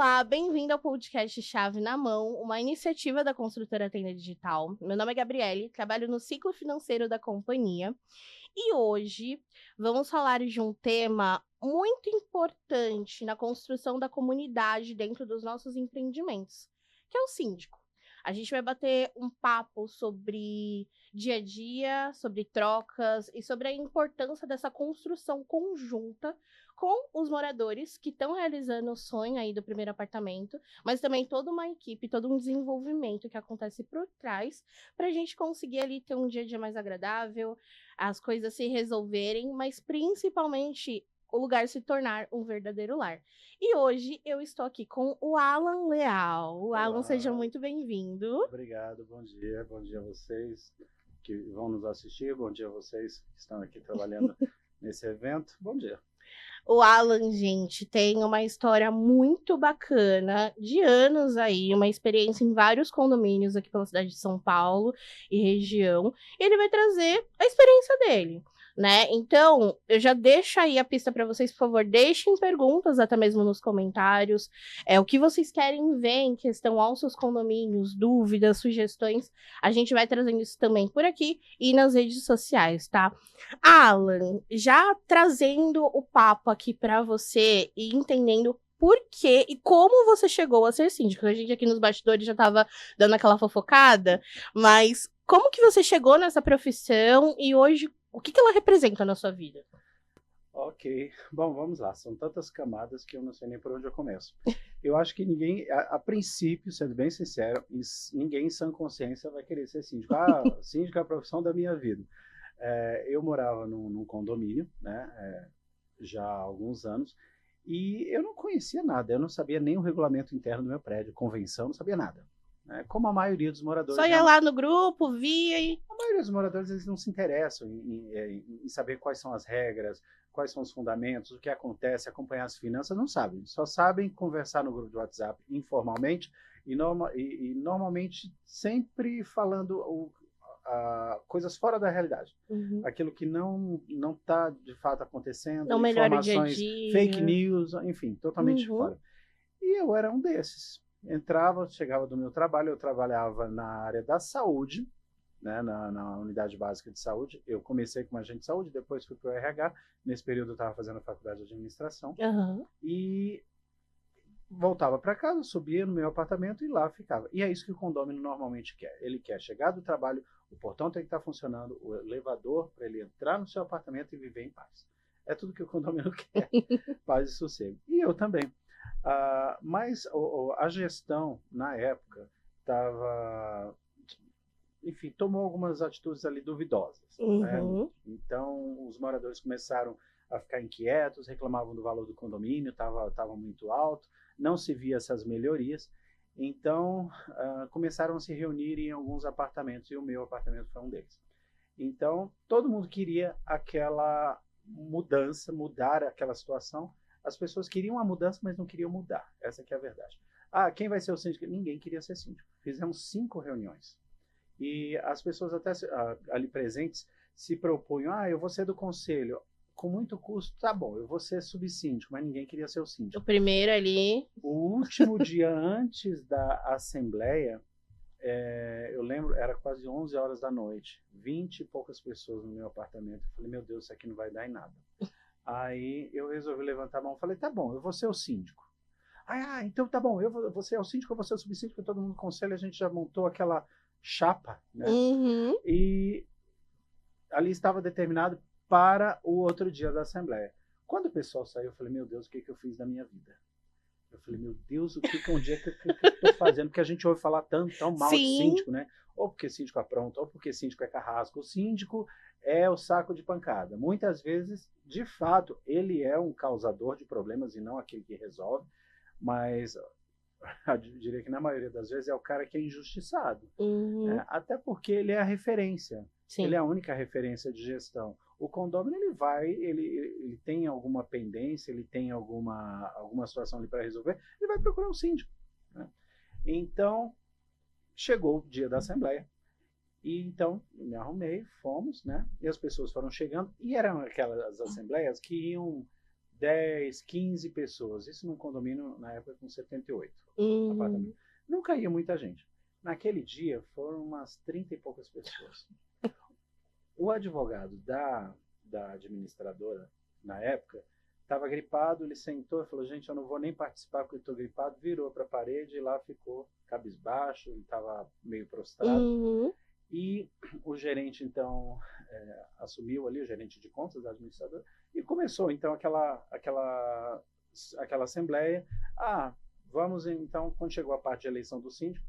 Olá, bem-vindo ao podcast Chave na Mão, uma iniciativa da construtora Tenda Digital. Meu nome é Gabriele, trabalho no ciclo financeiro da companhia e hoje vamos falar de um tema muito importante na construção da comunidade dentro dos nossos empreendimentos, que é o síndico. A gente vai bater um papo sobre dia a dia, sobre trocas e sobre a importância dessa construção conjunta com os moradores que estão realizando o sonho aí do primeiro apartamento, mas também toda uma equipe, todo um desenvolvimento que acontece por trás para a gente conseguir ali ter um dia a dia mais agradável, as coisas se resolverem, mas principalmente o lugar se tornar um verdadeiro lar. E hoje eu estou aqui com o Alan Leal. O Alan, seja Olá, muito bem-vindo. obrigado, bom dia a vocês que vão nos assistir, bom dia a vocês que estão aqui trabalhando nesse evento, bom dia. O Alan, gente, tem uma história muito bacana de anos aí, uma experiência em vários condomínios aqui pela cidade de São Paulo e região. E ele vai trazer a experiência dele, né? Então, eu já deixo aí a pista para vocês, por favor, deixem perguntas até mesmo nos comentários. O que vocês querem ver em questão aos seus condomínios, dúvidas, sugestões. A gente vai trazendo isso também por aqui e nas redes sociais, tá? Alan, já trazendo o papo aqui para você e entendendo por que e como você chegou a ser síndico. A gente aqui nos bastidores já estava dando aquela fofocada, mas como que você chegou nessa profissão e hoje o que ela representa na sua vida? Ok, bom, vamos lá, são tantas camadas que eu não sei nem por onde eu começo. Eu acho que ninguém, a princípio, sendo bem sincero, ninguém em sã consciência vai querer ser síndico. Síndico é a profissão da minha vida. Eu morava num condomínio, né, já há alguns anos, e eu não conhecia nada, eu não sabia nem o regulamento interno do meu prédio, convenção, não sabia nada. Né, como a maioria dos Só moradores ia lá no grupo, via e... A maioria dos moradores eles não se interessam em saber quais são as regras, quais são os fundamentos, o que acontece, acompanhar as finanças, não sabem. Só sabem conversar no grupo de WhatsApp informalmente e normalmente sempre falando coisas fora da realidade. Uhum. Aquilo que não está de fato acontecendo, Não melhora o dia a informações, dia. fake news, enfim, totalmente Uhum. fora. E eu era um desses. Entrava, chegava do meu trabalho, eu trabalhava na área da saúde, né, na unidade básica de saúde. Eu comecei como agente de saúde, depois fui para o RH. Nesse período eu estava fazendo a faculdade de administração. Uhum. E voltava para casa, subia no meu apartamento e lá ficava. E é isso que o condômino normalmente quer. Ele quer chegar do trabalho, o portão tem que estar funcionando, o elevador para ele entrar no seu apartamento e viver em paz. É tudo que o condômino quer, paz e sossego. E eu também. Mas a gestão, na época, estava... Enfim, tomou algumas atitudes ali duvidosas. Né? Uhum. Então, os moradores começaram a ficar inquietos, reclamavam do valor do condomínio, estava muito alto, não se via essas melhorias. Então, começaram a se reunir em alguns apartamentos, e o meu apartamento foi um deles. Então, todo mundo queria aquela mudança, mudar aquela situação. As pessoas queriam a mudança, mas não queriam mudar. Essa que é a verdade. Quem vai ser o síndico? Ninguém queria ser síndico. Fizemos 5 reuniões. E as pessoas até ali presentes se propunham, eu vou ser do conselho, com muito custo, tá bom, eu vou ser subsíndico, mas ninguém queria ser o síndico. O primeiro ali... O último dia antes da assembleia, eu lembro, era quase 11 horas da noite, 20 e poucas pessoas no meu apartamento. Eu falei, meu Deus, isso aqui não vai dar em nada. Aí eu resolvi levantar a mão e falei, tá bom, eu vou ser o síndico. Então tá bom, eu vou ser o síndico, eu vou ser o subsíndico, todo mundo no conselho, a gente já montou aquela chapa, né? Uhum. E ali estava determinado para o outro dia da assembleia. Quando o pessoal saiu, eu falei, meu Deus, o que eu fiz da minha vida? Eu falei, meu Deus, o que é um dia que eu estou fazendo? Porque a gente ouve falar tão mal de síndico, né? Ou porque síndico apronta, ou porque síndico é carrasco. O síndico é o saco de pancada. Muitas vezes, de fato, ele é um causador de problemas e não aquele que resolve, mas eu diria que na maioria das vezes é o cara que é injustiçado. Uhum. Até porque ele é a referência. Sim. Ele é a única referência de gestão. O condômino ele tem alguma pendência, ele tem alguma situação ali para resolver, ele vai procurar um síndico. Né? Então, chegou o dia da assembleia, e então me arrumei, fomos, né? E as pessoas foram chegando, e eram aquelas assembleias que iam 10, 15 pessoas. Isso num condomínio, na época, com 78 Uhum. apartamentos. Nunca ia muita gente. Naquele dia, foram umas 30 e poucas pessoas. O advogado da administradora, na época, estava gripado, ele sentou e falou, gente, eu não vou nem participar porque eu estou gripado, virou para a parede e lá ficou cabisbaixo, ele estava meio prostrado. Uhum. E o gerente, então, assumiu ali, o gerente de contas da administradora, e começou, então, aquela assembleia. Vamos, então, quando chegou a parte de eleição do síndico,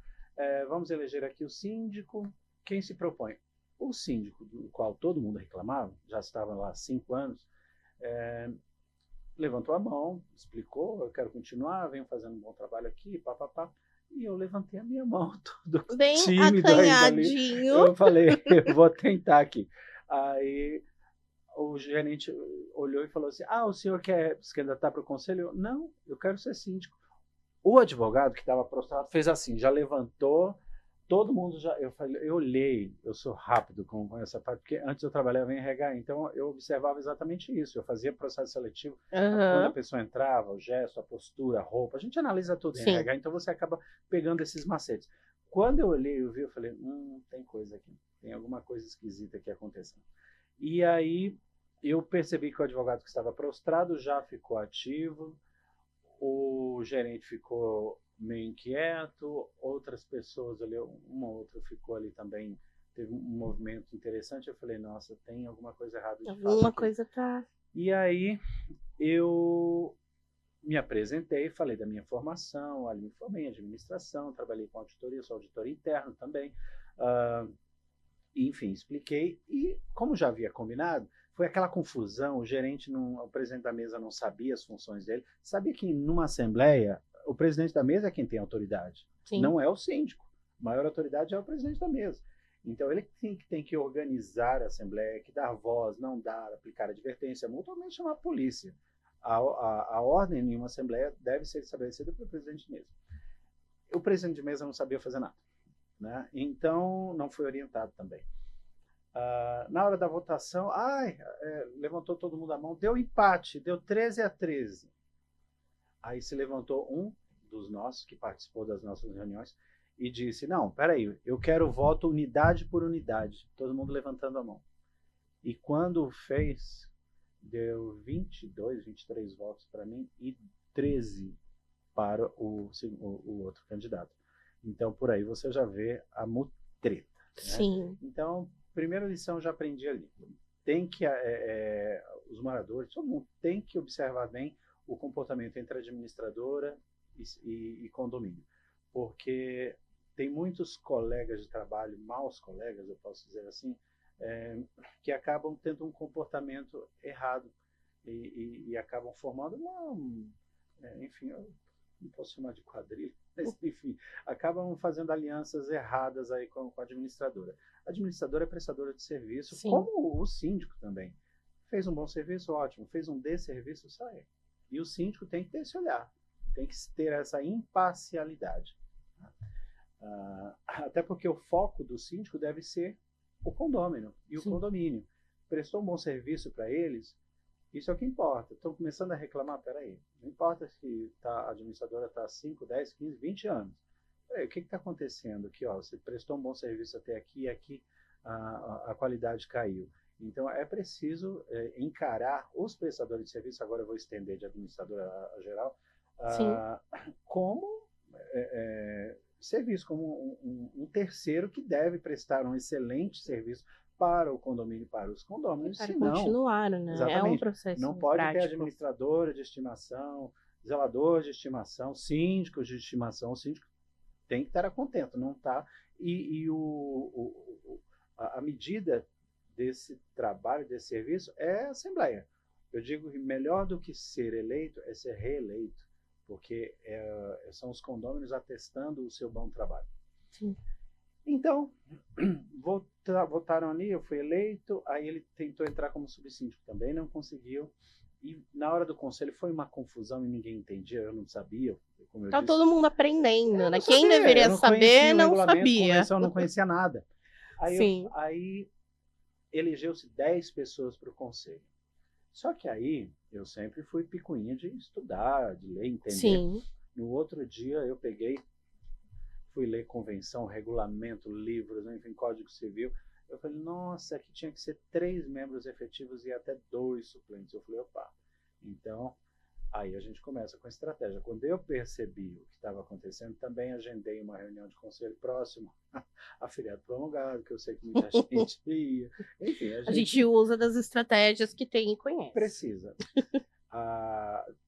vamos eleger aqui o síndico, quem se propõe? O síndico, do qual todo mundo reclamava, já estava lá há 5 anos, levantou a mão, explicou, eu quero continuar, venho fazendo um bom trabalho aqui, papapá. E eu levantei a minha mão, todo Bem tímido ainda ali. acanhadinho. Eu falei, eu vou tentar aqui. Aí o gerente olhou e falou assim, o senhor quer se candidatar para o conselho? Não, eu quero ser síndico. O advogado que estava prostrado fez assim, já levantou, todo mundo já... Eu olhei, eu sou rápido com essa parte, porque antes eu trabalhava em RH, então eu observava exatamente isso. Eu fazia processo seletivo, quando a pessoa entrava, o gesto, a postura, a roupa, a gente analisa tudo em RH, então você acaba pegando esses macetes. Quando eu olhei, eu vi, eu falei, tem coisa aqui, tem alguma coisa esquisita aqui acontecendo. E aí eu percebi que o advogado que estava prostrado já ficou ativo, o gerente ficou meio inquieto, outras pessoas ali, uma ou outra ficou ali também, teve um movimento interessante. Eu falei, nossa, tem alguma coisa errada de fato Alguma aqui. coisa tá... E aí eu me apresentei, falei da minha formação, ali me formei em administração, trabalhei com auditoria, sou auditor interno também, enfim, expliquei, e como já havia combinado, foi aquela confusão, o presidente da mesa não sabia as funções dele, sabia que numa assembleia, o presidente da mesa é quem tem autoridade, não é o síndico, a maior autoridade é o presidente da mesa. Então ele tem que organizar a assembleia, que dar voz, não dar, aplicar advertência, multa, ou mesmo chamar a polícia. A ordem em uma assembleia deve ser estabelecida pelo presidente de mesa. O presidente de mesa não sabia fazer nada, né? Então não foi orientado também. Na hora da votação, levantou todo mundo a mão, deu empate, deu 13-13. Aí se levantou um dos nossos, que participou das nossas reuniões, e disse, não, peraí, eu quero voto unidade por unidade. Todo mundo levantando a mão. E quando fez, deu 22, 23 votos para mim e 13 para o outro candidato. Então, por aí você já vê a mutreta. Sim. Né? Então, primeira lição eu já aprendi ali. Tem que, os moradores, todo mundo tem que observar bem o comportamento entre administradora e condomínio. Porque tem muitos colegas de trabalho, maus colegas, eu posso dizer assim, que acabam tendo um comportamento errado e acabam formando enfim, eu não posso chamar de quadrilha, mas enfim, acabam fazendo alianças erradas aí com a administradora. A administradora é prestadora de serviço, sim, como o síndico também. Fez um bom serviço, ótimo. Fez um desserviço, sai. E o síndico tem que ter esse olhar, tem que ter essa imparcialidade. Até porque o foco do síndico deve ser o condômino e o condomínio. Prestou um bom serviço para eles, isso é o que importa. Estão começando a reclamar, peraí, não importa se a administradora está há 5, 10, 15, 20 anos. Peraí, o que está acontecendo aqui? Você prestou um bom serviço até aqui e aqui a qualidade caiu. Então é preciso encarar os prestadores de serviço, agora eu vou estender de administradora a geral, como serviço, como um terceiro que deve prestar um excelente serviço para o condomínio e para os condôminos. Para continuar, né? Exatamente, é um processo não pode prático. ter administradora de estimação, zelador de estimação, síndicos de estimação. O síndico tem que estar contento, não está. E a medida desse trabalho, desse serviço, é a assembleia. Eu digo que melhor do que ser eleito é ser reeleito, porque são os condôminos atestando o seu bom trabalho. Sim. Então, votaram ali, eu fui eleito, aí ele tentou entrar como subsíndico também, não conseguiu. E na hora do conselho foi uma confusão e ninguém entendia, eu não sabia. Como eu disse, todo mundo aprendendo, né? Quem sabia, deveria saber não sabia. Eu não conhecia nada. Aí elegeu-se 10 pessoas para o conselho. Só que aí eu sempre fui picuinha de estudar, de ler, entender. Sim. No outro dia eu peguei, fui ler convenção, regulamento, livros, enfim, Código Civil. Eu falei, nossa, aqui tinha que ser 3 membros efetivos e até 2 suplentes. Eu falei, opa. Então, aí a gente começa com a estratégia. Quando eu percebi o que estava acontecendo, também agendei uma reunião de conselho próximo a feriado prolongado, que eu sei que muita gente ia. Enfim, A gente usa das estratégias que tem e conhece. Precisa.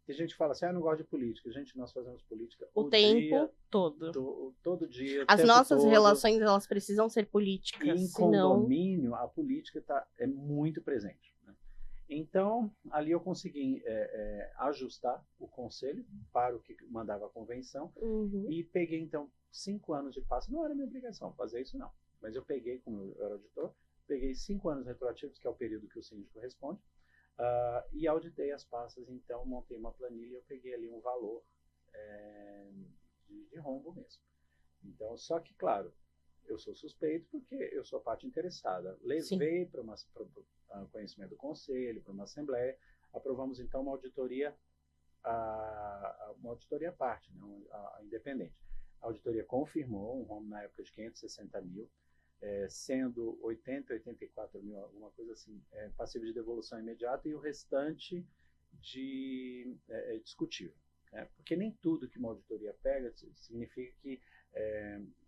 Tem gente que fala assim, não gosto de política. Gente, nós fazemos política o tempo dia, todo. Todo dia, As tempo nossas todo. relações, elas precisam ser políticas. Em condomínio, a política é muito presente. Né? Então, ali eu consegui ajustar o conselho para o que mandava a convenção e peguei, então, 5 anos de passo. Não era minha obrigação fazer isso, não. Mas eu peguei, como eu era auditor, peguei 5 anos retroativos, que é o período que o síndico responde, e auditei as passas. Então, montei uma planilha e eu peguei ali um valor de rombo mesmo. Então, só que, claro, eu sou suspeito porque eu sou parte interessada. Levei para o conhecimento do conselho, para uma assembleia, aprovamos então uma auditoria à parte, não, a independente. A auditoria confirmou um rombo na época de 560 mil, sendo 80, 84 mil, alguma coisa assim, passível de devolução imediata e o restante discutível. Porque nem tudo que uma auditoria pega significa que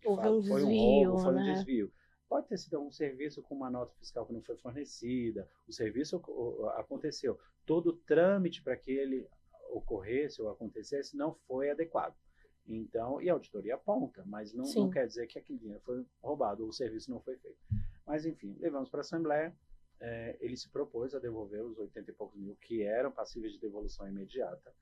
foi um roubo, foi um desvio. Pode ter sido algum serviço com uma nota fiscal que não foi fornecida, o serviço aconteceu, todo o trâmite para que ele ocorresse ou acontecesse não foi adequado. Então, e a auditoria aponta, mas não quer dizer que aquele dinheiro foi roubado ou o serviço não foi feito. Mas, enfim, levamos para a Assembleia, ele se propôs a devolver os 80 e poucos mil que eram passíveis de devolução imediata.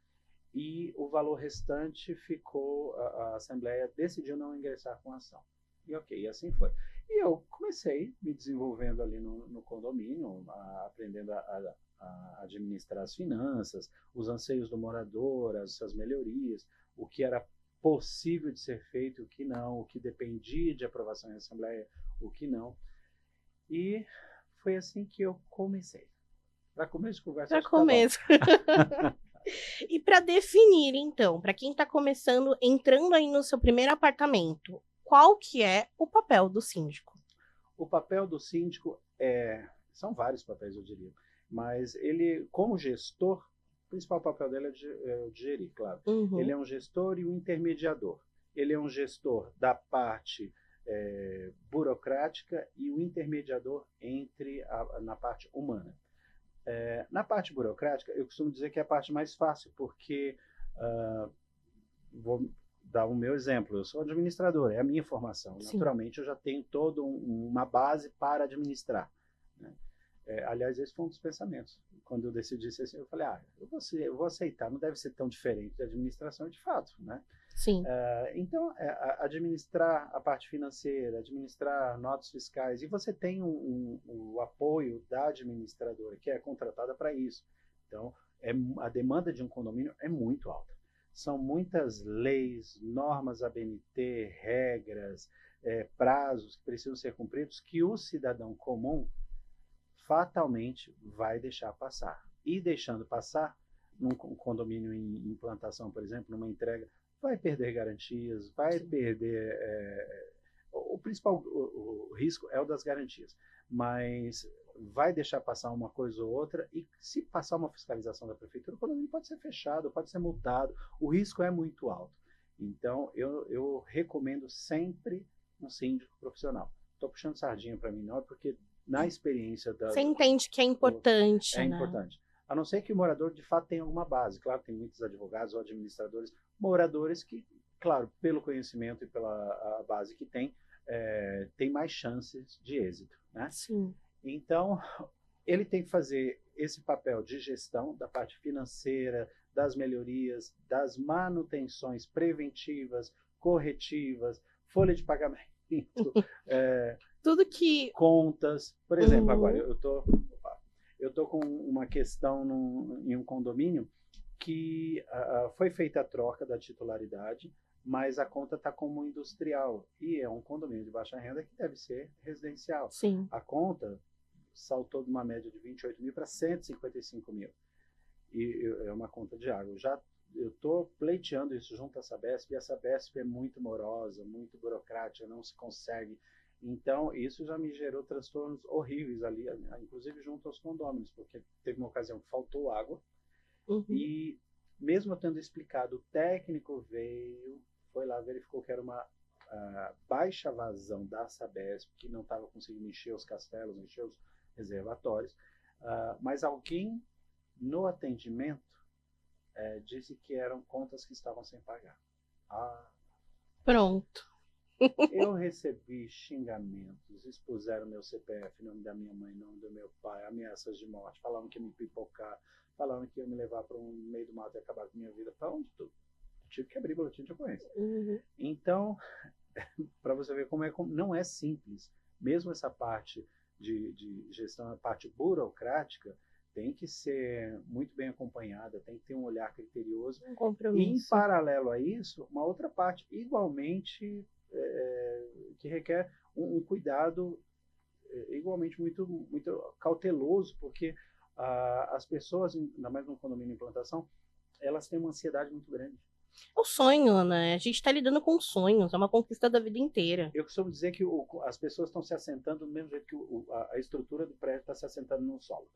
E o valor restante ficou, a Assembleia decidiu não ingressar com a ação. E ok, e assim foi. E eu comecei me desenvolvendo ali no condomínio, aprendendo a administrar as finanças, os anseios do morador, as suas melhorias, o que era possível de ser feito, o que não, o que dependia de aprovação em Assembleia, o que não. E foi assim que eu comecei. Para começo de conversa, para começo. E para definir, então, para quem está começando, entrando aí no seu primeiro apartamento, qual que é o papel do síndico? O papel do síndico são vários papéis, eu diria, mas ele, como gestor, o principal papel dele é de gerir, claro. Ele é um gestor e um intermediador. Ele é um gestor da parte burocrática e o intermediador na parte humana. Na parte burocrática, eu costumo dizer que é a parte mais fácil, porque, vou dar o meu exemplo, eu sou administrador, é a minha formação. Sim. Naturalmente, eu já tenho toda uma base para administrar. Né? Aliás, esse foi um dos pensamentos. Quando eu decidi ser assim, eu falei, eu vou aceitar, não deve ser tão diferente da administração de fato. Né? Sim. Então, administrar a parte financeira, administrar notas fiscais, e você tem o apoio da administradora, que é contratada para isso. Então, a demanda de um condomínio é muito alta. São muitas leis, normas ABNT, regras, prazos que precisam ser cumpridos, que o cidadão comum fatalmente vai deixar passar. E deixando passar, num condomínio em implantação, por exemplo, numa entrega, vai perder garantias, vai perder... o principal o risco é o das garantias, mas vai deixar passar uma coisa ou outra, e se passar uma fiscalização da prefeitura, o condomínio pode ser fechado, pode ser multado, o risco é muito alto. Então, eu recomendo sempre um síndico profissional. Estou puxando sardinha para mim, não, porque na experiência Você entende que é importante, né? Importante. A não ser que o morador, de fato, tenha alguma base. Claro, tem muitos advogados ou administradores, moradores que, claro, pelo conhecimento e pela base que tem mais chances de êxito. Né? Sim. Então, ele tem que fazer esse papel de gestão da parte financeira, das melhorias, das manutenções preventivas, corretivas, folha de pagamento, tudo que... contas. Por exemplo, agora eu tô com uma questão em um condomínio que foi feita a troca da titularidade, mas a conta está como industrial, e é um condomínio de baixa renda que deve ser residencial. Sim. A conta saltou de uma média de 28 mil para 155 mil. E é uma conta de água. Eu estou pleiteando isso junto à Sabesp, e a Sabesp é muito morosa, muito burocrática, não se consegue. Então, isso já me gerou transtornos horríveis ali, inclusive junto aos condôminos, porque teve uma ocasião que faltou água, e mesmo eu tendo explicado, o técnico veio, foi lá, verificou que era uma baixa vazão da Sabesp, que não estava conseguindo encher os castelos, encher os reservatórios, mas alguém no atendimento disse que eram contas que estavam sem pagar. Pronto. Eu recebi xingamentos, expuseram meu CPF, nome da minha mãe, nome do meu pai, ameaças de morte, falaram que ia me pipocar, falaram que ia me levar para um meio do mato e acabar com a minha vida, falaram de tudo. Tive que abrir boletim de ocorrência. Então, para você ver como não é simples. Mesmo essa parte de gestão, a parte burocrática, tem que ser muito bem acompanhada, tem que ter um olhar criterioso. Um compromisso. E, em paralelo a isso, uma outra parte igualmente que requer um cuidado igualmente muito, muito cauteloso, porque as pessoas, ainda mais no condomínio de implantação, elas têm uma ansiedade muito grande. É o sonho, né? A gente está lidando com sonhos, é uma conquista da vida inteira. Eu costumo dizer que as pessoas estão se assentando do mesmo jeito que a estrutura do prédio está se assentando no solo.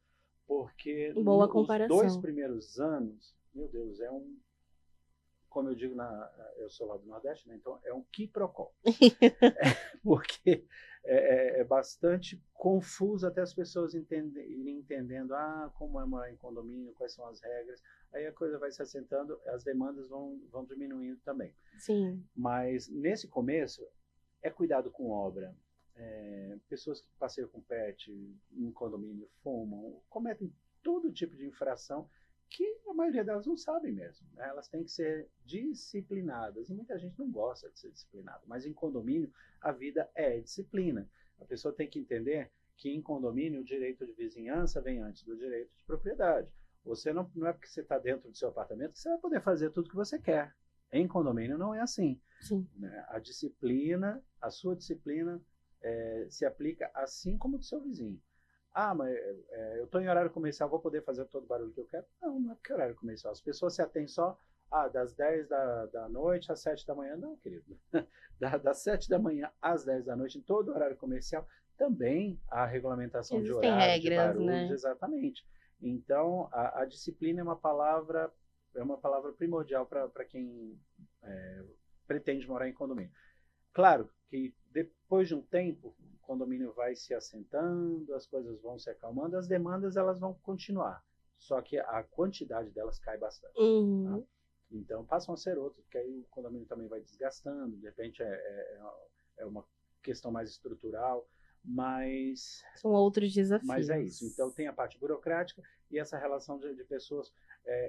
Porque Boa nos 2 comparação. primeiros anos, meu Deus, como eu digo, eu sou lá do Nordeste, né? Então é um quiprocó. Porque é bastante confuso até as pessoas irem entendendo como é morar em condomínio, quais são as regras. Aí a coisa vai se assentando, as demandas vão diminuindo também. Sim. Mas nesse começo, é cuidado com obra. Pessoas que passeiam com pet em condomínio, fumam, cometem todo tipo de infração que a maioria delas não sabem mesmo. Né? Elas têm que ser disciplinadas, e muita gente não gosta de ser disciplinado, mas em condomínio a vida é disciplina. A pessoa tem que entender que em condomínio o direito de vizinhança vem antes do direito de propriedade. Você não é porque você está dentro do seu apartamento que você vai poder fazer tudo que você quer. Em condomínio não é assim. Sim. Né? A sua disciplina se aplica assim como do seu vizinho. Mas eu estou em horário comercial, vou poder fazer todo o barulho que eu quero? Não é porque é horário comercial. As pessoas se atêm só das 10 da noite às 7 da manhã. Não, querido. Das 7 da manhã às 10 da noite, em todo o horário comercial, também há regulamentação de Existem horário, de regras, barulhos, né? exatamente. Então, a disciplina é uma palavra primordial para quem pretende morar em condomínio. Claro que depois de um tempo, o condomínio vai se assentando, as coisas vão se acalmando, as demandas elas vão continuar, só que a quantidade delas cai bastante. Tá? Então passam a ser outras, porque aí o condomínio também vai desgastando, de repente é uma questão mais estrutural, mas são outros desafios. Mas é isso. Então tem a parte burocrática e essa relação de pessoas,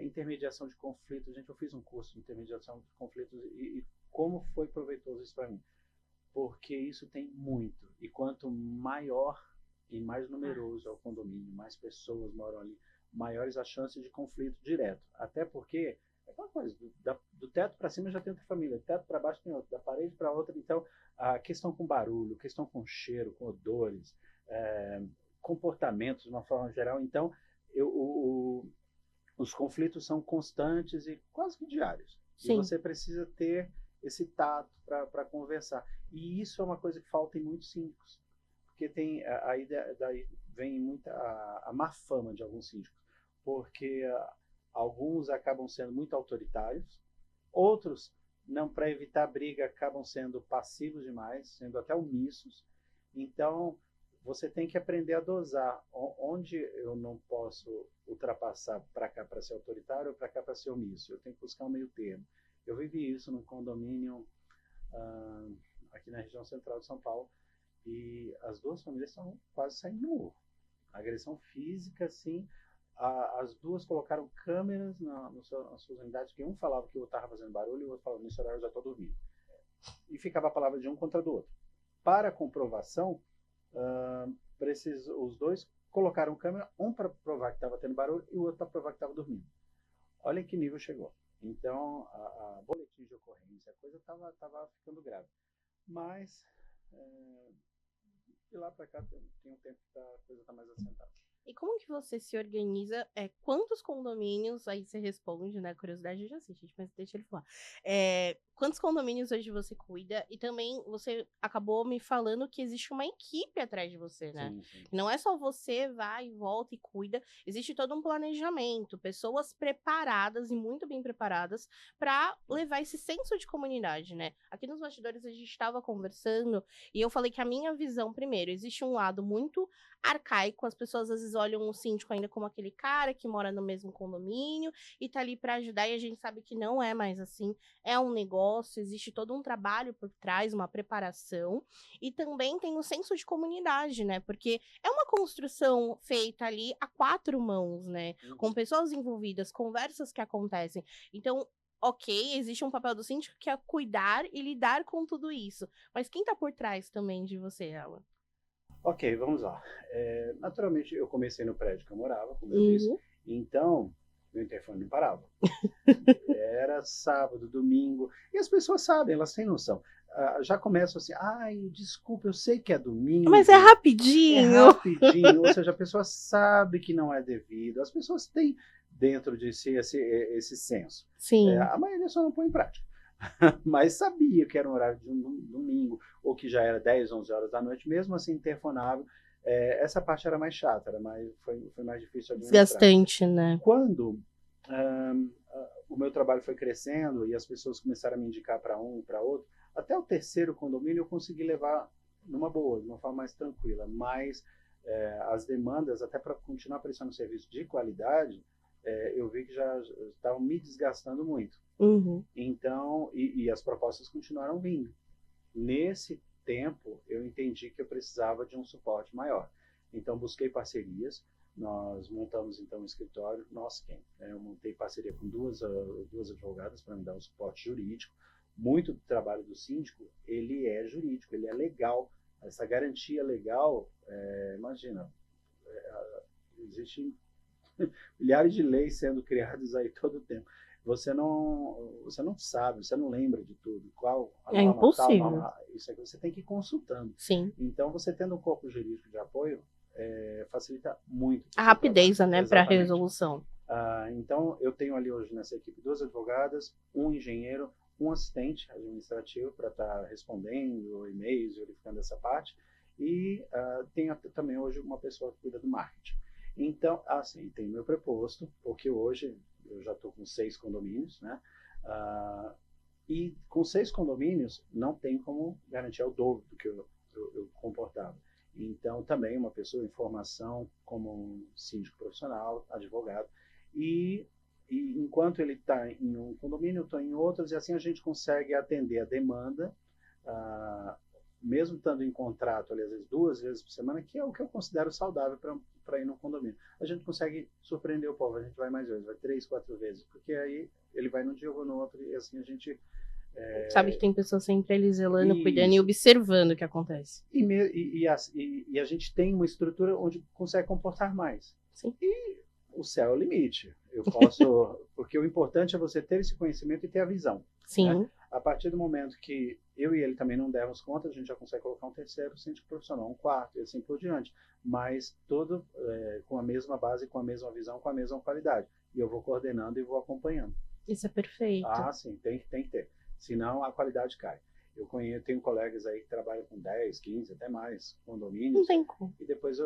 intermediação de conflitos. Gente, eu fiz um curso de intermediação de conflitos e como foi proveitoso isso para mim. Porque isso tem muito. E quanto maior e mais numeroso é o condomínio, mais pessoas moram ali, maiores as chances de conflito direto. Até porque é aquela coisa, do teto para cima já tem outra família, do teto para baixo tem outra, da parede para outra. Então, a questão com barulho, questão com cheiro, com odores, comportamentos de uma forma geral. Então, os conflitos são constantes e quase que diários. Sim. E você precisa ter esse tato para conversar. E isso é uma coisa que falta em muitos síndicos. Porque tem daí vem muita a má fama de alguns síndicos. Porque alguns acabam sendo muito autoritários, outros, não para evitar briga, acabam sendo passivos demais, sendo até omissos. Então, você tem que aprender a dosar onde eu não posso ultrapassar para cá para ser autoritário ou para cá para ser omisso. Eu tenho que buscar um meio termo. Eu vivi isso num condomínio aqui na região central de São Paulo e as duas famílias estão quase saindo no morro. Agressão física, sim. As duas colocaram câmeras nas suas unidades, que um falava que o outro estava fazendo barulho e o outro falava, nesse horário eu já estou dormindo. E ficava a palavra de um contra do outro. Para comprovação, os dois colocaram câmera, um para provar que estava tendo barulho e o outro para provar que estava dormindo. Olha em que nível chegou. Então, a boletim de ocorrência, a coisa estava ficando grave. Mas de lá para cá tem um tempo que a coisa está mais assentada. E como que você se organiza? Quantos condomínios, aí você responde, né? Curiosidade eu já sei, gente, mas deixa ele falar. Quantos condomínios hoje você cuida? E também você acabou me falando que existe uma equipe atrás de você, né? Sim, sim. Não é só você vai, volta e cuida. Existe todo um planejamento, pessoas preparadas e muito bem preparadas para levar esse senso de comunidade, né? Aqui nos bastidores a gente estava conversando e eu falei que a minha visão, primeiro, existe um lado muito arcaico, as pessoas às vezes olham o síndico ainda como aquele cara que mora no mesmo condomínio e tá ali para ajudar, e a gente sabe que não é mais assim, é um negócio, existe todo um trabalho por trás, uma preparação, e também tem o senso de comunidade, né? Porque é uma construção feita ali a quatro mãos, né? Com pessoas envolvidas, conversas que acontecem. Então, ok, existe um papel do síndico que é cuidar e lidar com tudo isso. Mas quem tá por trás também de você, ela? Ok, vamos lá. Naturalmente, eu comecei no prédio que eu morava, como eu disse, então meu interfone não parava. Era sábado, domingo, e as pessoas sabem, elas têm noção. Já começam assim, ai, desculpa, eu sei que é domingo. Mas é rapidinho. É rapidinho, ou seja, a pessoa sabe que não é devido. As pessoas têm dentro de si esse senso. Sim. A maioria só não põe em prática. Mas sabia que era um horário de um domingo, ou que já era 10, 11 horas da noite, mesmo assim interfonava. Essa parte era mais chata, foi mais difícil de administrar. Desgastante, né? Quando o meu trabalho foi crescendo e as pessoas começaram a me indicar para um, para outro, até o terceiro condomínio eu consegui levar numa boa, de uma forma mais tranquila. Mas as demandas, até para continuar prestando serviço de qualidade, eu vi que já estavam me desgastando muito. Então, e as propostas continuaram vindo. Nesse tempo, eu entendi que eu precisava de um suporte maior. Então, busquei parcerias. Nós montamos, então, um escritório, eu montei parceria com duas advogadas para me dar um suporte jurídico. Muito do trabalho do síndico, ele é jurídico, ele é legal. Essa garantia legal, imagina, existem milhares de leis sendo criadas aí todo o tempo. Você não sabe, você não lembra de tudo. Qual a norma, impossível. tal norma, isso aqui você tem que ir consultando. Sim. Então, você tendo um corpo jurídico de apoio, facilita muito. A rapidez, né, para a resolução. Então, eu tenho ali hoje nessa equipe 2 advogadas, um engenheiro, um assistente administrativo para estar respondendo e-mails, verificando essa parte, e tenho também hoje uma pessoa que cuida do marketing. Então, assim, tem meu preposto, porque hoje eu já estou com 6 condomínios, né? E com 6 condomínios não tem como garantir o dobro do que eu comportava. Então, também uma pessoa em formação como um síndico profissional, advogado, e enquanto ele está em um condomínio, eu estou em outros, e assim a gente consegue atender a demanda, mesmo estando em contrato, ali, às vezes 2 vezes por semana, que é o que eu considero saudável para ir no condomínio. A gente consegue surpreender o povo, a gente vai mais vezes, vai 3, 4 vezes, porque aí ele vai num dia, eu vou no outro, e assim a gente... Sabe que tem pessoas sempre ali zelando, cuidando e observando o que acontece. E a gente tem uma estrutura onde consegue comportar mais. Sim. E o céu é o limite. Eu posso... porque o importante é você ter esse conhecimento e ter a visão. Sim. Né? A partir do momento que eu e ele também não dermos conta, a gente já consegue colocar um terceiro síndico profissional, um quarto, e assim por diante. Mas tudo com a mesma base, com a mesma visão, com a mesma qualidade. E eu vou coordenando e vou acompanhando. Isso é perfeito. Sim, tem que ter. Senão a qualidade cai. Eu tenho colegas aí que trabalham com 10, 15, até mais condomínios. Não tem como. E depois,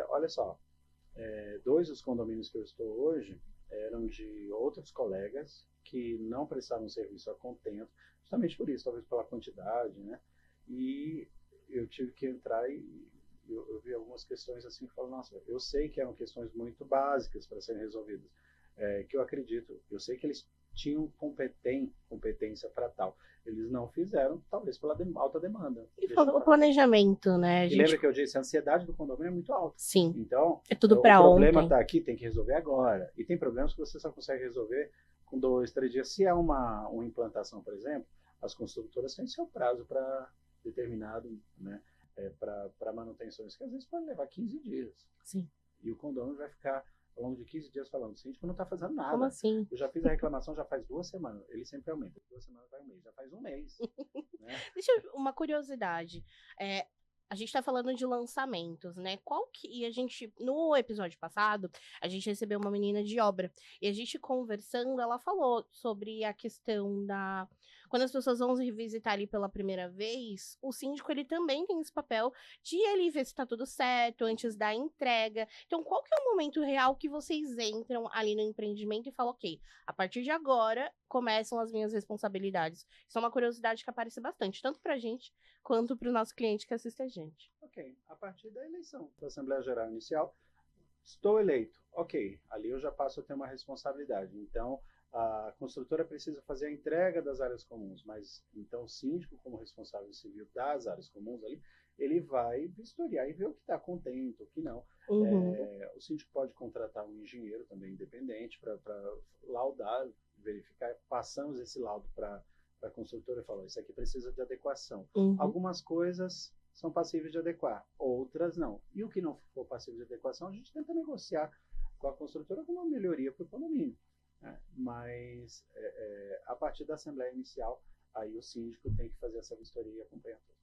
olha só, 2 dos condomínios que eu estou hoje eram de outros colegas que não prestaram serviço a contento, justamente por isso, talvez pela quantidade, né? E eu tive que entrar e eu vi algumas questões assim, que falo, nossa, eu sei que eram questões muito básicas para serem resolvidas, que eu acredito, eu sei que eles tinham competência para tal. Eles não fizeram, talvez pela alta demanda. E o planejamento, né? E lembra que eu disse, a ansiedade do condomínio é muito alta. Sim. Então, é tudo para ontem. O problema está aqui, tem que resolver agora. E tem problemas que você só consegue resolver com 2, 3 dias. Se é uma implantação, por exemplo, as construtoras têm seu prazo para determinado, né, para manutenções, que às vezes pode levar 15 dias. Sim. E o condomínio vai ficar ao longo de 15 dias falando, o síndico não está fazendo nada. Como assim? Eu já fiz a reclamação já faz 2 semanas. Ele sempre aumenta. 2 semanas vai um mês. Já faz um mês. Né? Deixa eu, uma curiosidade. A gente tá falando de lançamentos, né? E a gente, no episódio passado, a gente recebeu uma menina de obra. E a gente conversando, ela falou sobre a questão da. Quando as pessoas vão revisitar ali pela primeira vez, o síndico ele também tem esse papel de ele ver se tá tudo certo antes da entrega. Então, qual que é o momento real que vocês entram ali no empreendimento e falam, ok, a partir de agora começam as minhas responsabilidades? Isso é uma curiosidade que aparece bastante, tanto pra gente quanto para o nosso cliente que assiste a gente. Ok, a partir da eleição da Assembleia Geral Inicial, estou eleito. Ok, ali eu já passo a ter uma responsabilidade. Então, a construtora precisa fazer a entrega das áreas comuns, mas então o síndico, como responsável civil das áreas comuns ali, ele vai vistoriar e ver o que está contente, o que não. Uhum. O síndico pode contratar um engenheiro também independente para laudar, verificar. Passamos esse laudo para a construtora e falou, isso aqui precisa de adequação. Uhum. Algumas coisas são passíveis de adequar, outras não. E o que não for passível de adequação, a gente tenta negociar com a construtora com uma melhoria para o condomínio. Né? Mas, a partir da Assembleia Inicial, aí o síndico tem que fazer essa vistoria e acompanhar tudo.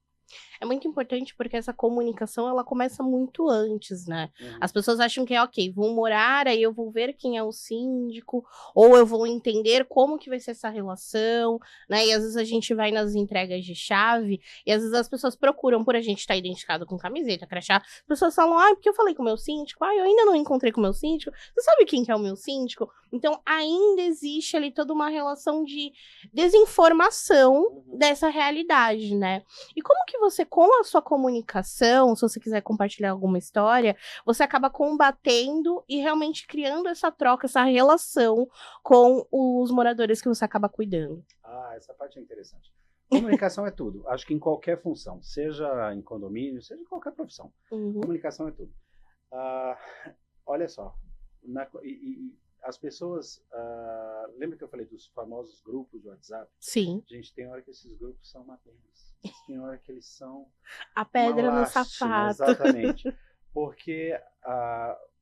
É muito importante porque essa comunicação, ela começa muito antes, né? Uhum. As pessoas acham que é ok, vou morar, aí eu vou ver quem é o síndico, ou eu vou entender como que vai ser essa relação, né? E às vezes a gente vai nas entregas de chave, e às vezes as pessoas procuram por a gente estar identificado com camiseta, crachá, as pessoas falam, porque eu falei com o meu síndico, eu ainda não encontrei com o meu síndico, você sabe quem que é o meu síndico? Então, ainda existe ali toda uma relação de desinformação dessa realidade, né? E como que você, com a sua comunicação, se você quiser compartilhar alguma história, você acaba combatendo e realmente criando essa troca, essa relação com os moradores que você acaba cuidando? Essa parte é interessante. Comunicação é tudo. Acho que em qualquer função, seja em condomínio, seja em qualquer profissão. Uhum. Comunicação é tudo. Olha só, as pessoas, lembra que eu falei dos famosos grupos de WhatsApp? Sim. Gente, tem hora que esses grupos são uma bênção. Tem hora que eles são a pedra uma no lástima, sapato. exatamente. Porque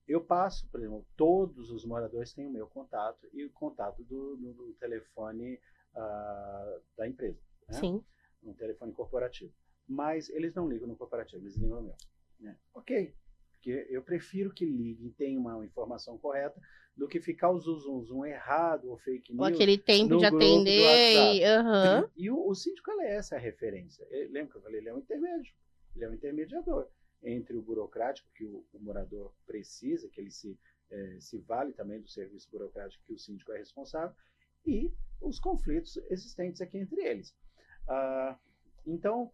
eu passo, por exemplo, todos os moradores têm o meu contato e o contato do telefone da empresa. Né? Sim. Um telefone corporativo. Mas eles não ligam no corporativo, eles ligam no meu. Né? Ok, porque eu prefiro que ligue e tenha uma informação correta do que ficar o zoom errado ou fake news. Ou aquele tempo de grupo atender. E o síndico, essa é a referência. Lembra que eu falei? Ele é um intermédio. Ele é um intermediador entre o burocrático, que o morador precisa, que ele se vale também do serviço burocrático que o síndico é responsável, e os conflitos existentes aqui entre eles. Então,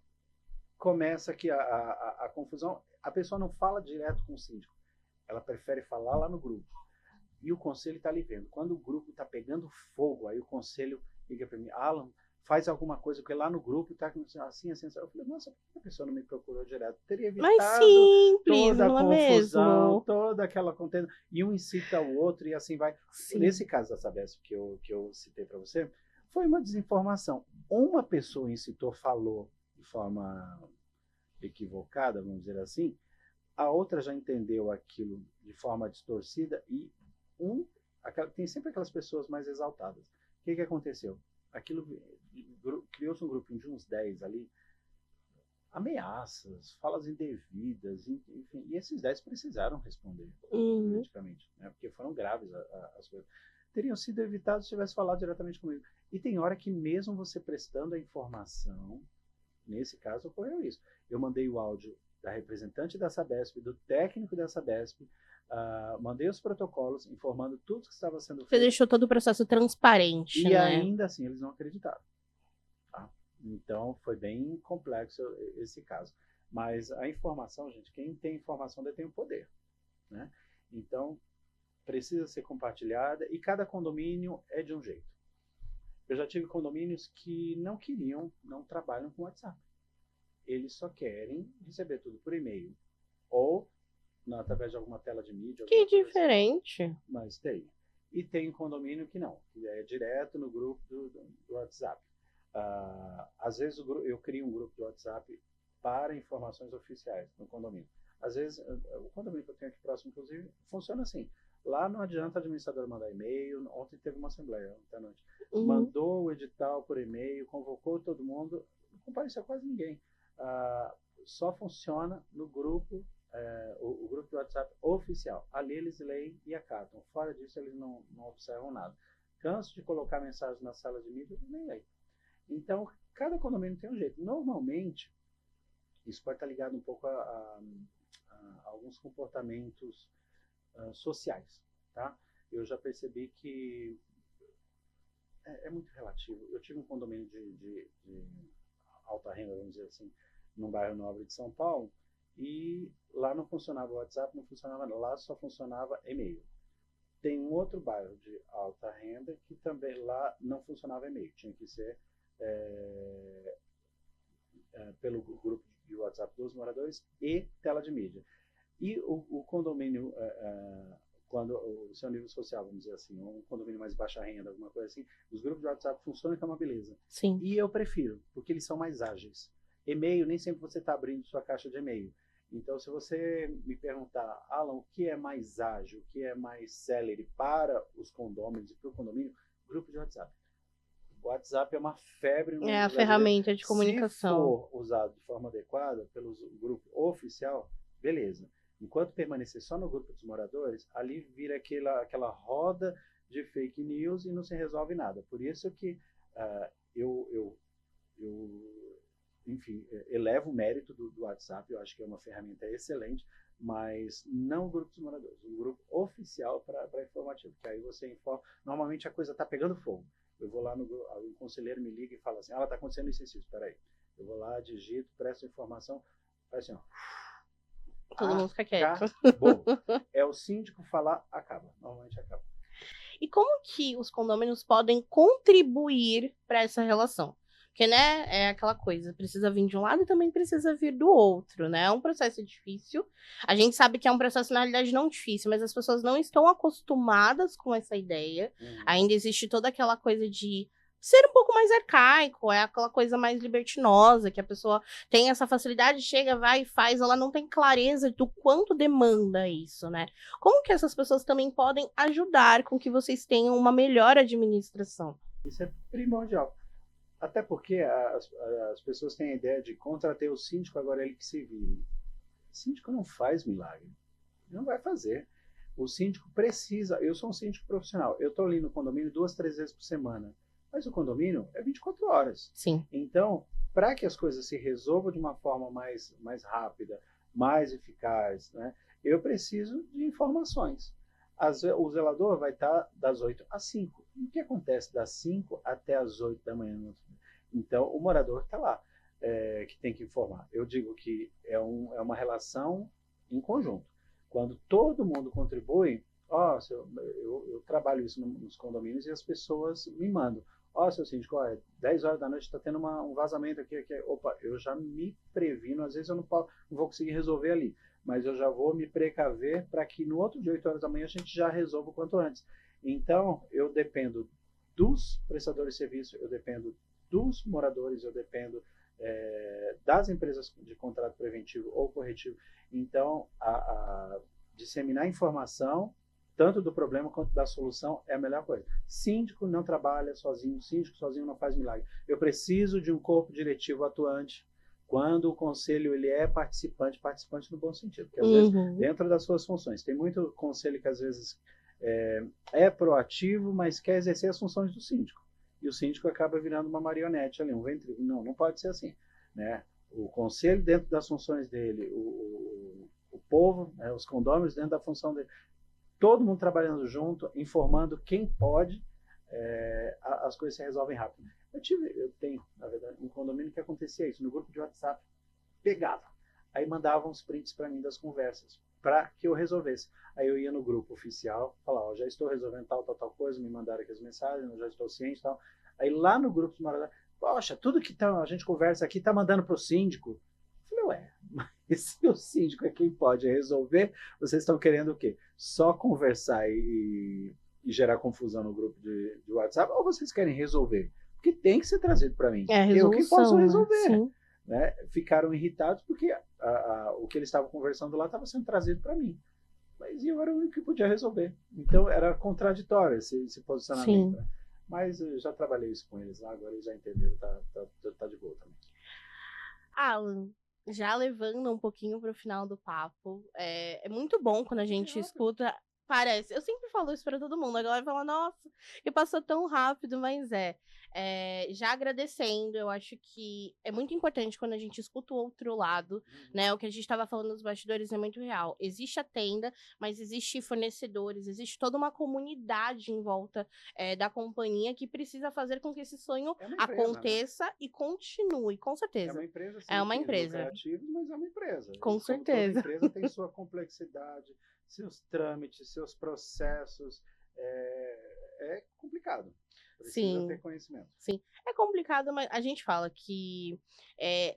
começa aqui a confusão. A pessoa não fala direto com o síndico. Ela prefere falar lá no grupo. E o conselho está ali vendo. Quando o grupo está pegando fogo, aí o conselho liga para mim, Alan, faz alguma coisa, porque lá no grupo está assim. Eu falei, nossa, por que a pessoa não me procurou direto? Teria evitado toda a confusão, toda aquela contenda. E um incita o outro e assim vai. Sim. Nesse caso da Sabesp que eu citei para você, foi uma desinformação. Uma pessoa incitou, falou de forma equivocada, vamos dizer assim, a outra já entendeu aquilo de forma distorcida e tem sempre aquelas pessoas mais exaltadas. O que aconteceu? Criou-se um grupinho de uns 10 ali, ameaças, falas indevidas, enfim, e esses 10 precisaram responder politicamente, né, porque foram graves as coisas. Teriam sido evitados se tivesse falado diretamente comigo. E tem hora que mesmo você prestando a informação, nesse caso ocorreu isso. Eu mandei o áudio da representante da Sabesp, do técnico da Sabesp, mandei os protocolos informando tudo que estava sendo feito. Você deixou todo o processo transparente, e né? ainda assim eles não acreditaram. Tá? Então foi bem complexo esse caso. Mas a informação, gente, quem tem informação detém o poder. Né? Então precisa ser compartilhada e cada condomínio é de um jeito. Eu já tive condomínios que não trabalham com WhatsApp. Eles só querem receber tudo por e-mail. Ou através de alguma tela de mídia. Que diferente. Assim. Mas tem. E tem condomínio que não. Que é direto no grupo do WhatsApp. Às vezes eu crio um grupo do WhatsApp para informações oficiais no condomínio. Às vezes, o condomínio que eu tenho aqui próximo, inclusive, funciona assim. Lá não adianta o administrador mandar e-mail. Ontem teve uma assembleia, ontem à noite. Mandou o edital por e-mail, convocou todo mundo, não compareceu quase ninguém. só funciona no grupo, o grupo do WhatsApp oficial. Ali eles leem e acatam. Fora disso, eles não observam nada. Canso de colocar mensagem na sala de mídia, nem leio. Então, cada condomínio tem um jeito. Normalmente, isso pode estar ligado um pouco a alguns comportamentos sociais, tá? Eu já percebi que é muito relativo. Eu tive um condomínio de alta renda, vamos dizer assim, num bairro nobre de São Paulo, e lá não funcionava o WhatsApp, não funcionava nada, lá só funcionava e-mail. Tem um outro bairro de alta renda que também lá não funcionava e-mail, tinha que ser pelo grupo de WhatsApp dos moradores e tela de mídia. E o condomínio, quando o seu nível social, vamos dizer assim, um condomínio mais baixa renda, alguma coisa assim, os grupos de WhatsApp funcionam, que é uma beleza. Sim. E eu prefiro, porque eles são mais ágeis. E-mail, nem sempre você está abrindo sua caixa de e-mail. Então, se você me perguntar, Alan, o que é mais ágil, o que é mais célere para os condôminos e para o condomínio, grupo de WhatsApp. O WhatsApp é uma febre no É a ferramenta de comunicação. Se for usado de forma adequada pelo grupo oficial, beleza. Enquanto permanecer só no grupo dos moradores, ali vira aquela roda de fake news e não se resolve nada. Por isso que enfim, elevo o mérito do WhatsApp, eu acho que é uma ferramenta excelente, mas não o grupo dos moradores, um grupo oficial para informativo, que aí você informa. Normalmente a coisa está pegando fogo. Eu vou lá o conselheiro me liga e fala assim, está acontecendo isso, espera aí. Eu vou lá, digito, presto informação, faz assim, ó. Todo mundo fica quieto. Bom, é o síndico falar, acaba. Normalmente acaba. E como que os condôminos podem contribuir para essa relação? Porque, né, é aquela coisa, precisa vir de um lado e também precisa vir do outro, né? É um processo difícil. A gente sabe que é um processo, na realidade, não difícil, mas as pessoas não estão acostumadas com essa ideia. Ainda existe toda aquela coisa de ser um pouco mais arcaico, é aquela coisa mais libertinosa, que a pessoa tem essa facilidade, chega, vai e faz, ela não tem clareza do quanto demanda isso, né? Como que essas pessoas também podem ajudar com que vocês tenham uma melhor administração? Isso é primordial. Até porque as pessoas têm a ideia de contratar o síndico, agora ele que se vire. O síndico não faz milagre. Não vai fazer. O síndico precisa. Eu sou um síndico profissional. Eu estou ali no condomínio 2, 3 vezes por semana. Mas o condomínio é 24 horas. Sim. Então, para que as coisas se resolvam de uma forma mais rápida, mais eficaz, né, eu preciso de informações. O zelador vai estar das 8 às 5. E o que acontece das 5 até as 8 da manhã? Então, o morador está lá, que tem que informar. Eu digo que é uma relação em conjunto. Quando todo mundo contribui, eu trabalho isso nos condomínios e as pessoas me mandam. Seu síndico, 10 horas da noite está tendo um vazamento aqui. Opa, eu já me previno, às vezes eu não vou conseguir resolver ali, mas eu já vou me precaver para que no outro dia, 8 horas da manhã, a gente já resolva o quanto antes. Então, eu dependo dos prestadores de serviço, eu dependo dos moradores, eu dependo das empresas de contrato preventivo ou corretivo. Então, disseminar informação, tanto do problema quanto da solução, é a melhor coisa. Síndico não trabalha sozinho, síndico sozinho não faz milagre. Eu preciso de um corpo diretivo atuante, quando o conselho ele é participante no bom sentido, porque às vezes dentro das suas funções. Tem muito conselho que às vezes é proativo, mas quer exercer as funções do síndico. E o síndico acaba virando uma marionete ali, um ventríloco. Não pode ser assim, né? O conselho dentro das funções dele, o povo, os condôminos dentro da função dele, todo mundo trabalhando junto, informando quem pode, as coisas se resolvem rápido. Eu tenho, na verdade, um condomínio que acontecia isso, no grupo de WhatsApp, pegava, aí mandavam os prints para mim das conversas, para que eu resolvesse. Aí eu ia no grupo oficial, falava, já estou resolvendo tal coisa, me mandaram aqui as mensagens, eu já estou ciente, tal. Aí lá no grupo dos moradores, poxa, tudo que a gente conversa aqui está mandando para o síndico. Eu falei, mas se o síndico é quem pode resolver, vocês estão querendo o quê? Só conversar e gerar confusão no grupo de WhatsApp, ou vocês querem resolver? Porque tem que ser trazido para mim. Eu que posso resolver. Né? Ficaram irritados porque o que eles estavam conversando lá estava sendo trazido para mim. Mas eu era o único que podia resolver. Então era contraditório esse posicionamento. Né? Mas eu já trabalhei isso com eles lá, agora eles já entenderam, tá de boa também. Alan, já levando um pouquinho para o final do papo, é muito bom quando a gente escuta. Parece, eu sempre falo isso para todo mundo. Agora fala, nossa, que passou tão rápido, mas já agradecendo, eu acho que é muito importante quando a gente escuta o outro lado, né? O que a gente estava falando nos bastidores é muito real. Existe a tenda, mas existe fornecedores, existe toda uma comunidade em volta da companhia que precisa fazer com que esse sonho É uma empresa, né? aconteça e continue, com É certeza. uma empresa, sim, É uma tem empresa. lucrativos, mas é uma empresa. Com E como toda certeza. empresa tem sua complexidade, seus trâmites, seus processos. É complicado. Precisa ter Sim, conhecimento. sim. É complicado, mas a gente fala que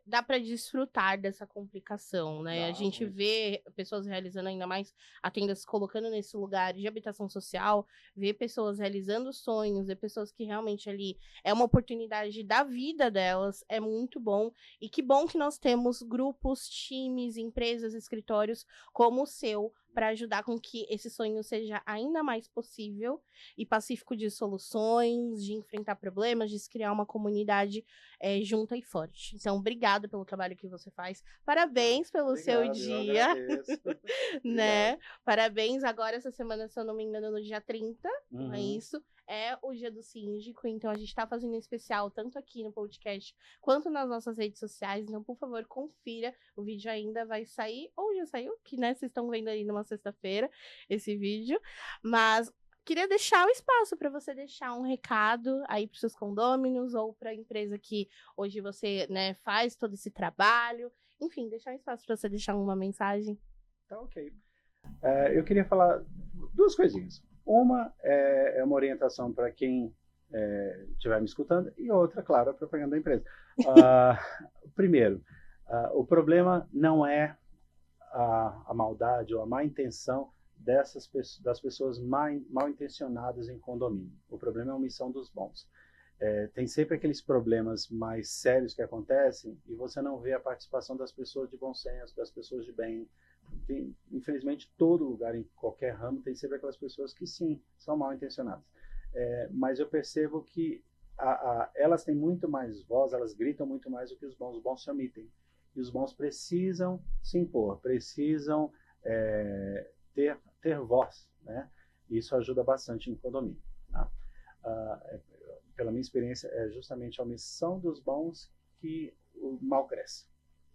dá para desfrutar dessa complicação, né? A Dá gente muito. vê pessoas realizando ainda mais a tenda se colocando nesse lugar de habitação social, vê pessoas realizando sonhos, vê pessoas que realmente ali é uma oportunidade da vida delas, é muito bom. E que bom que nós temos grupos, times, empresas, escritórios como o seu para ajudar com que esse sonho seja ainda mais possível e pacífico de soluções, de enfrentar problemas, de se criar uma comunidade junta e forte. Então, obrigado pelo trabalho que você faz. Parabéns pelo seu Obrigado, eu dia, agradeço. né? Obrigado. Parabéns. Agora, essa semana, se eu não me engano, no dia 30, não é Uhum. isso? É o dia do síndico, então a gente está fazendo um especial tanto aqui no podcast quanto nas nossas redes sociais. Então, por favor, confira. O vídeo ainda vai sair, ou já saiu, que né, vocês estão vendo aí numa sexta-feira esse vídeo. Mas queria deixar o espaço para você deixar um recado aí para os seus condôminos ou para a empresa que hoje você né, faz todo esse trabalho. Enfim, deixar um espaço para você deixar uma mensagem. Tá ok. Eu queria falar duas coisinhas. Uma é uma orientação para quem estiver me escutando, e outra, claro, a propaganda da empresa. Primeiro, o problema não é a maldade ou a má intenção das pessoas mal intencionadas em condomínio. O problema é a omissão dos bons. Tem sempre aqueles problemas mais sérios que acontecem e você não vê a participação das pessoas de bom senso, das pessoas de bem. Infelizmente, todo lugar, em qualquer ramo, tem sempre aquelas pessoas que, sim, são mal intencionadas. Mas eu percebo que elas têm muito mais voz, elas gritam muito mais do que os bons. Os bons se omitem. E os bons precisam se impor, precisam ter voz, né? Isso ajuda bastante em condomínio. Tá? Pela minha experiência, é justamente a omissão dos bons que o mal cresce.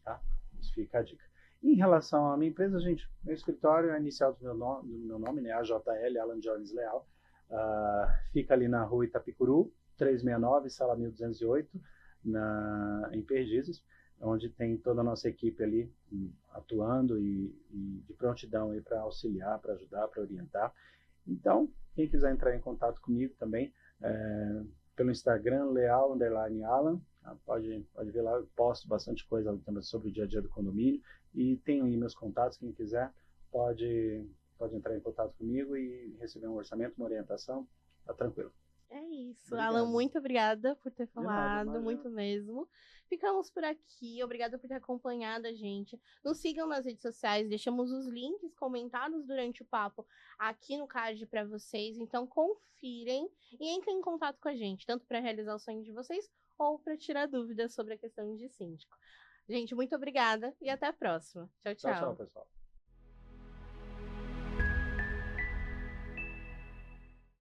Tá? Isso fica a dica. Em relação à minha empresa, gente, meu escritório é inicial do meu nome, né? AJL, Alan Jones Leal. Fica ali na rua Itapicuru, 369, sala 1208, em Perdizes, onde tem toda a nossa equipe ali atuando e de prontidão para auxiliar, para ajudar, para orientar. Então, quem quiser entrar em contato comigo também, pelo Instagram, Leal_Alan, pode ver lá, eu posto bastante coisa também sobre o dia a dia do condomínio, e tenho aí meus contatos, quem quiser pode entrar em contato comigo e receber um orçamento, uma orientação, tá tranquilo. É isso, Obrigado. Alan, muito obrigada por ter De nada, falado, imagina. muito mesmo. Ficamos por aqui, obrigada por ter acompanhado a gente. Nos sigam nas redes sociais, deixamos os links comentados durante o papo aqui no card para vocês, então confirem e entrem em contato com a gente, tanto para realizar o sonho de vocês ou para tirar dúvidas sobre a questão de síndico. Gente, muito obrigada e até a próxima. Tchau, Tchau, tchau, tchau. pessoal.